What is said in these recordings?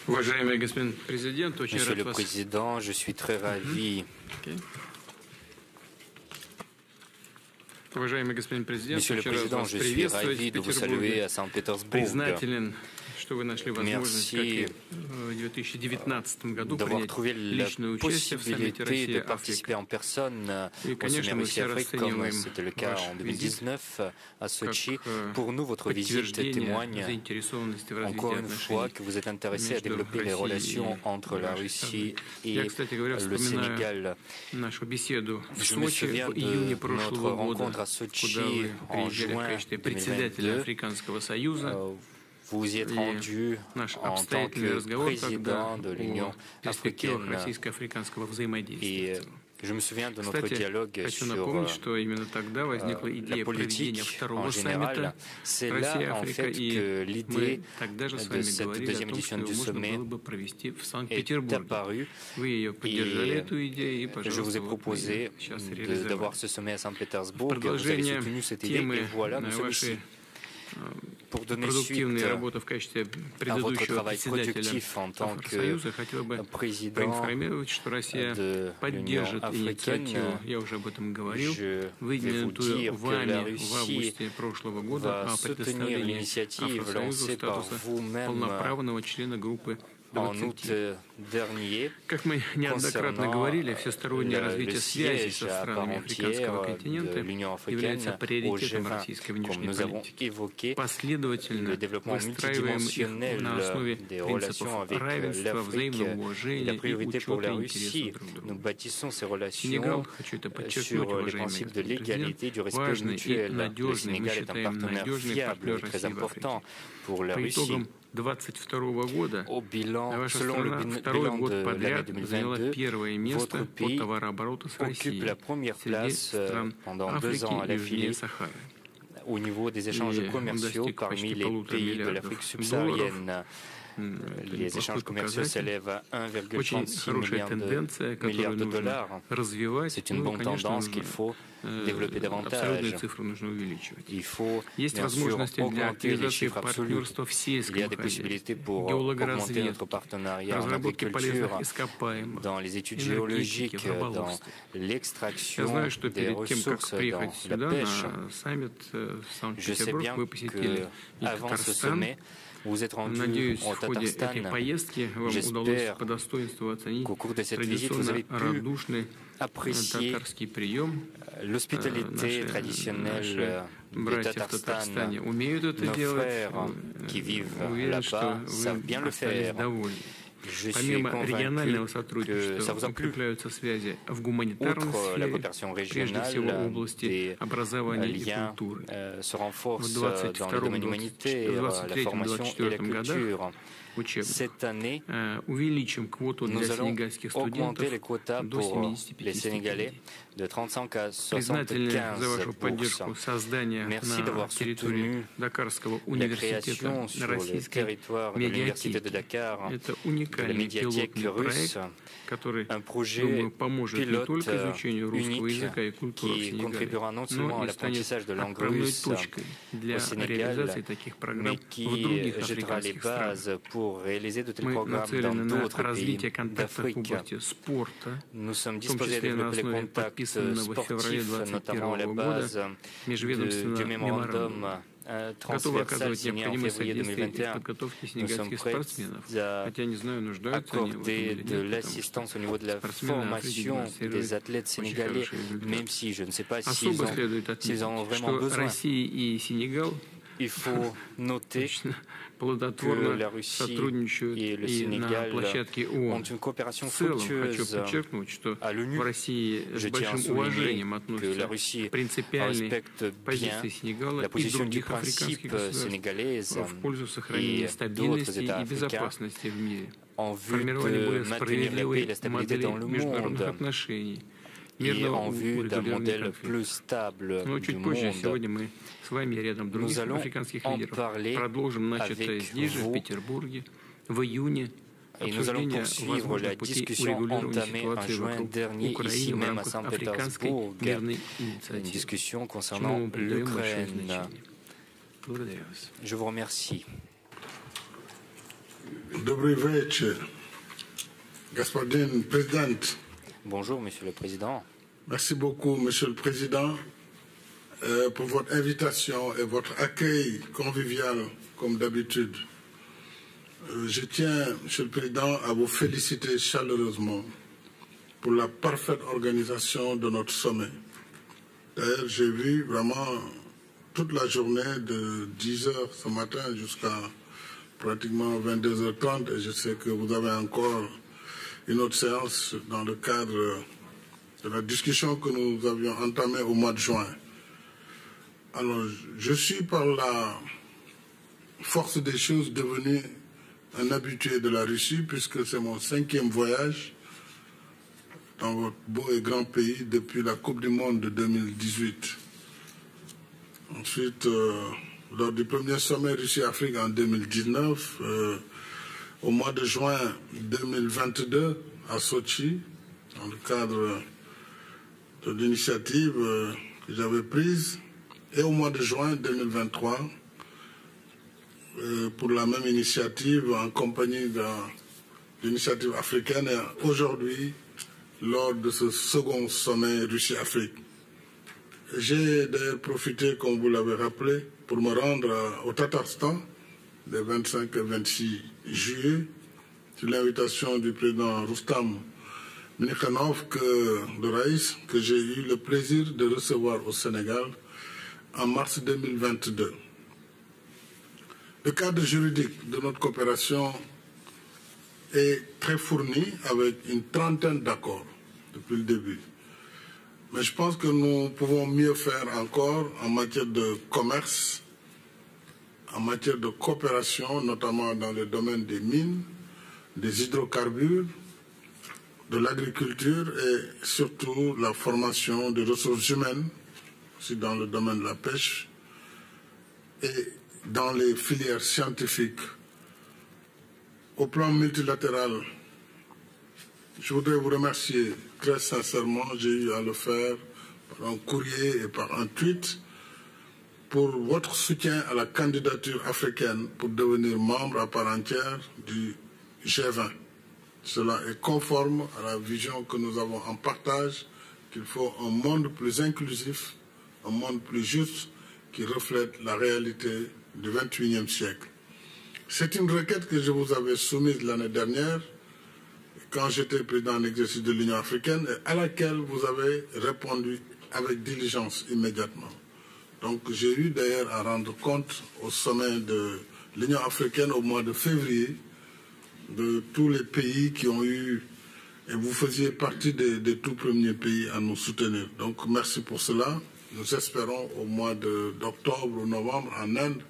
Monsieur le Président, je suis très ravi. Monsieur le Président, je suis ravi de vous saluer à Saint-Pétersbourg. Merci d'avoir trouvé la possibilité de participer en personne au sommet Russie-Afrique, comme c'était le cas en 2019 à Sochi. Pour nous, votre visite témoigne encore une fois que vous êtes intéressé à développer les relations entre la Russie et le Sénégal. Je me souviens de notre rencontre à Sochi en juin 2022. Vous y êtes rendu en tant que président de l'Union africaine. Et je me souviens de notre dialogue sur la politique en général. C'est là, en fait, que l'idée de cette deuxième édition du sommet est apparue. Et je vous ai proposé d'avoir ce sommet à Saint-Pétersbourg. Vous avez soutenu cette idée et voilà, nous sommes ici. Pour donner suite à votre travail productif en tant que président de l'Union africaine, je vais vous dire que la Russie va soutenir l'initiative lancée par vous-même en août dernier concernant le siège à part entière de l'Union africaine au G20. Comme nous avons évoqué le développement multidimensionnel des relations avec l'Afrique et la priorité pour la Russie. Nous bâtissons ces relations sur les principes de l'égalité, du respect mutuel. Le Sénégal est un partenaire fiable et très important pour la Russie. Au bilan, selon le bilan de l'année 2022, votre pays occupe la première place pendant 2 ans à l'affilée au niveau des échanges commerciaux parmi les pays de l'Afrique subsaharienne. Les échanges commerciaux s'élèvent à 1,36 milliards de dollars. C'est une bonne tendance qu'il faut développer davantage. Il faut bien sûr augmenter les chiffres absolus. Il y a des possibilités pour augmenter notre partenariat en agriculture, dans les études géologiques, dans l'extraction des ressources, dans la pêche. Je sais bien qu'avant ce sommet, vous êtes rendu au Tatarstan. J'espère qu'au cours de cette visite, vous avez pu apprécier l'hospitalité traditionnelle du Tatarstan. Nos frères qui vivent là-bas savent bien le faire. Je suis convaincu que ça vous a plu. Outre la coopération régionale, des liens se renforcent dans le domaine humanitaire, la formation et la culture. Cette année, nous allons augmenter les quotas pour les Sénégalais de 35 à 75%. Merci d'avoir soutenu la création sur le territoire de l'Université de Dakar de la médiathèque russe, un projet pilote unique qui contribuera non seulement à l'apprentissage de langue russe au Sénégal, mais qui jettera les bases pour réaliser de tels programmes dans d'autres pays d'Afrique. Nous sommes disposés à développer les contacts sportifs, notamment à la base du mémorandum transversal signé en février 2021. Nous sommes prêts à accorder de l'assistance au niveau de la formation des athlètes sénégalais, même si je ne sais pas s'ils en ont vraiment besoin. Il faut noter que la Russie et le Sénégal ont une coopération fructueuse à l'ONU. Je tiens à souligner que la Russie respecte bien la position du principe sénégalaise et d'autres États africains en vue de maintenir la paix et la stabilité dans le monde et en vue d'un modèle plus stable du monde. Nous allons en parler avec vous et nous allons poursuivre la discussion entamée en juin dernier ici même à Saint-Pétersbourg, une discussion concernant l'Ukraine. Je vous remercie. Bonjour, Monsieur le Président. Merci beaucoup, Monsieur le Président, pour votre invitation et votre accueil convivial, comme d'habitude. Je tiens, Monsieur le Président, à vous féliciter chaleureusement pour la parfaite organisation de notre sommet. D'ailleurs, j'ai vu vraiment toute la journée de 10 h ce matin jusqu'à pratiquement 22 h 30 et je sais que vous avez encore une autre séance dans le cadre de la discussion que nous avions entamée au mois de juin. Alors, je suis par la force des choses devenu un habitué de la Russie puisque c'est mon 5e voyage dans votre beau et grand pays depuis la Coupe du Monde de 2018. Ensuite, lors du premier sommet Russie-Afrique en 2019, au mois de juin 2022 à Sochi, dans le cadre de l'initiative que j'avais prise, et au mois de juin 2023, pour la même initiative en compagnie de l'initiative africaine, et aujourd'hui, lors de ce second sommet Russie-Afrique. J'ai d'ailleurs profité, comme vous l'avez rappelé, pour me rendre au Tatarstan, les 25 et 26 juillet, sur l'invitation du président Rustam Minikhanov de Raïs, que j'ai eu le plaisir de recevoir au Sénégal en mars 2022. Le cadre juridique de notre coopération est très fourni avec une trentaine d'accords depuis le début. Mais je pense que nous pouvons mieux faire encore en matière de commerce, en matière de coopération, notamment dans le domaine des mines, des hydrocarbures, de l'agriculture et surtout la formation des ressources humaines, aussi dans le domaine de la pêche et dans les filières scientifiques. Au plan multilatéral, je voudrais vous remercier très sincèrement. J'ai eu à le faire par un courrier et par un tweet pour votre soutien à la candidature africaine pour devenir membre à part entière du G20. Cela est conforme à la vision que nous avons en partage, qu'il faut un monde plus inclusif, un monde plus juste qui reflète la réalité du XXIe siècle. C'est une requête que je vous avais soumise l'année dernière, quand j'étais président en exercice de l'Union africaine, et à laquelle vous avez répondu avec diligence immédiatement. Donc j'ai eu d'ailleurs à rendre compte au sommet de l'Union africaine au mois de février de tous les pays qui ont eu, et vous faisiez partie des tout premiers pays à nous soutenir. Donc merci pour cela. Nous espérons au mois d'octobre ou novembre en Inde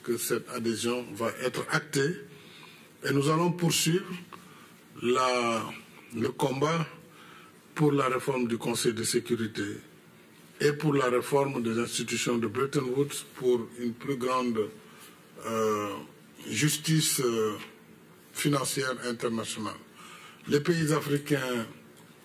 que cette adhésion va être actée et nous allons poursuivre le combat pour la réforme du Conseil de sécurité et pour la réforme des institutions de Bretton Woods pour une plus grande justice financière internationale. Les pays africains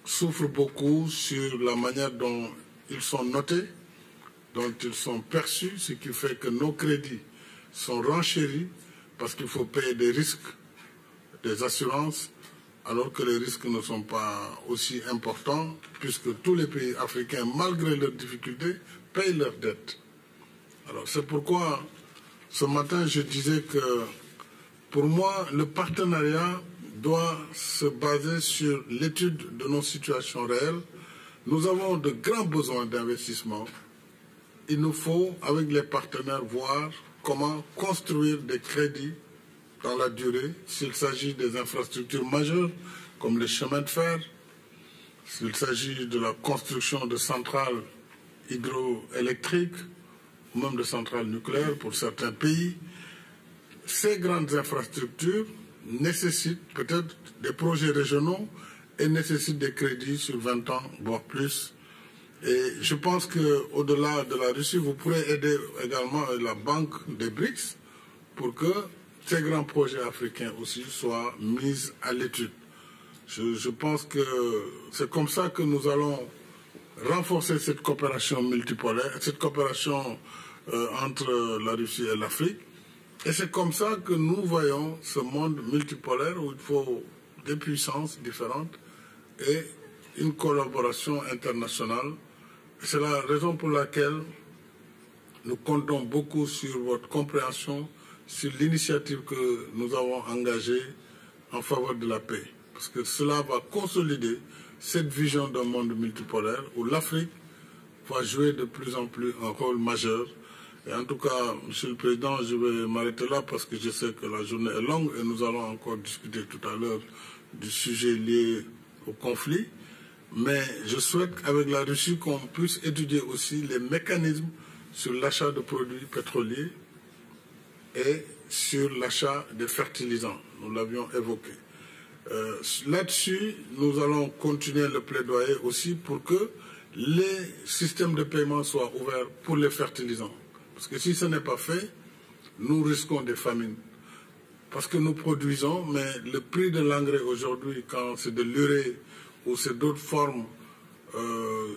souffrent beaucoup sur la manière dont ils sont notés, dont ils sont perçus, ce qui fait que nos crédits sont renchéris parce qu'il faut payer des risques, des assurances, alors que les risques ne sont pas aussi importants, puisque tous les pays africains, malgré leurs difficultés, payent leurs dettes. Alors c'est pourquoi ce matin je disais que pour moi le partenariat doit se baser sur l'étude de nos situations réelles. Nous avons de grands besoins d'investissement. Il nous faut, avec les partenaires, voir comment construire des crédits dans la durée, s'il s'agit des infrastructures majeures, comme les chemins de fer, s'il s'agit de la construction de centrales hydroélectriques, ou même de centrales nucléaires pour certains pays. Ces grandes infrastructures nécessitent peut-être des projets régionaux et nécessitent des crédits sur 20 ans, voire plus. Et je pense qu'au-delà de la Russie, vous pourrez aider également la Banque des BRICS pour que ces grands projets africains aussi soient mis à l'étude. Je pense que c'est comme ça que nous allons renforcer cette coopération multipolaire, cette coopération entre la Russie et l'Afrique. Et c'est comme ça que nous voyons ce monde multipolaire où il faut des puissances différentes et une collaboration internationale. C'est la raison pour laquelle nous comptons beaucoup sur votre compréhension, sur l'initiative que nous avons engagée en faveur de la paix. Parce que cela va consolider cette vision d'un monde multipolaire où l'Afrique va jouer de plus en plus un rôle majeur. Et en tout cas, Monsieur le Président, je vais m'arrêter là parce que je sais que la journée est longue et nous allons encore discuter tout à l'heure du sujet lié au conflit. Mais je souhaite avec la Russie qu'on puisse étudier aussi les mécanismes sur l'achat de produits pétroliers et sur l'achat des fertilisants. Nous l'avions évoqué. Là-dessus, nous allons continuer le plaidoyer aussi pour que les systèmes de paiement soient ouverts pour les fertilisants. Parce que si ce n'est pas fait, nous risquons des famines. Parce que nous produisons, mais le prix de l'engrais aujourd'hui, quand c'est de l'urée ou c'est d'autres formes,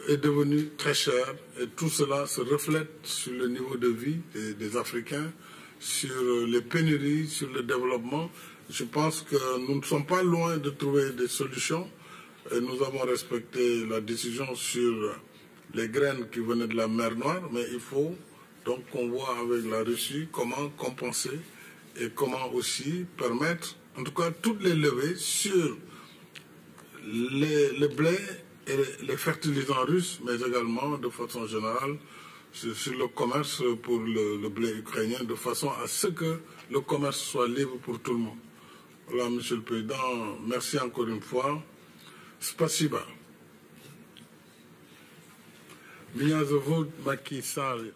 est devenu très cher. Et tout cela se reflète sur le niveau de vie des Africains, sur les pénuries, sur le développement. Je pense que nous ne sommes pas loin de trouver des solutions. Et nous avons respecté la décision sur les graines qui venaient de la mer Noire, mais il faut donc qu'on voit avec la Russie comment compenser et comment aussi permettre, en tout cas, toutes les levées sur le blé et les fertilisants russes, mais également de façon générale sur le commerce pour le blé ukrainien, de façon à ce que le commerce soit libre pour tout le monde. Voilà, Monsieur le Président, merci encore une fois. Spasiba. Меня зовут Маки Сали.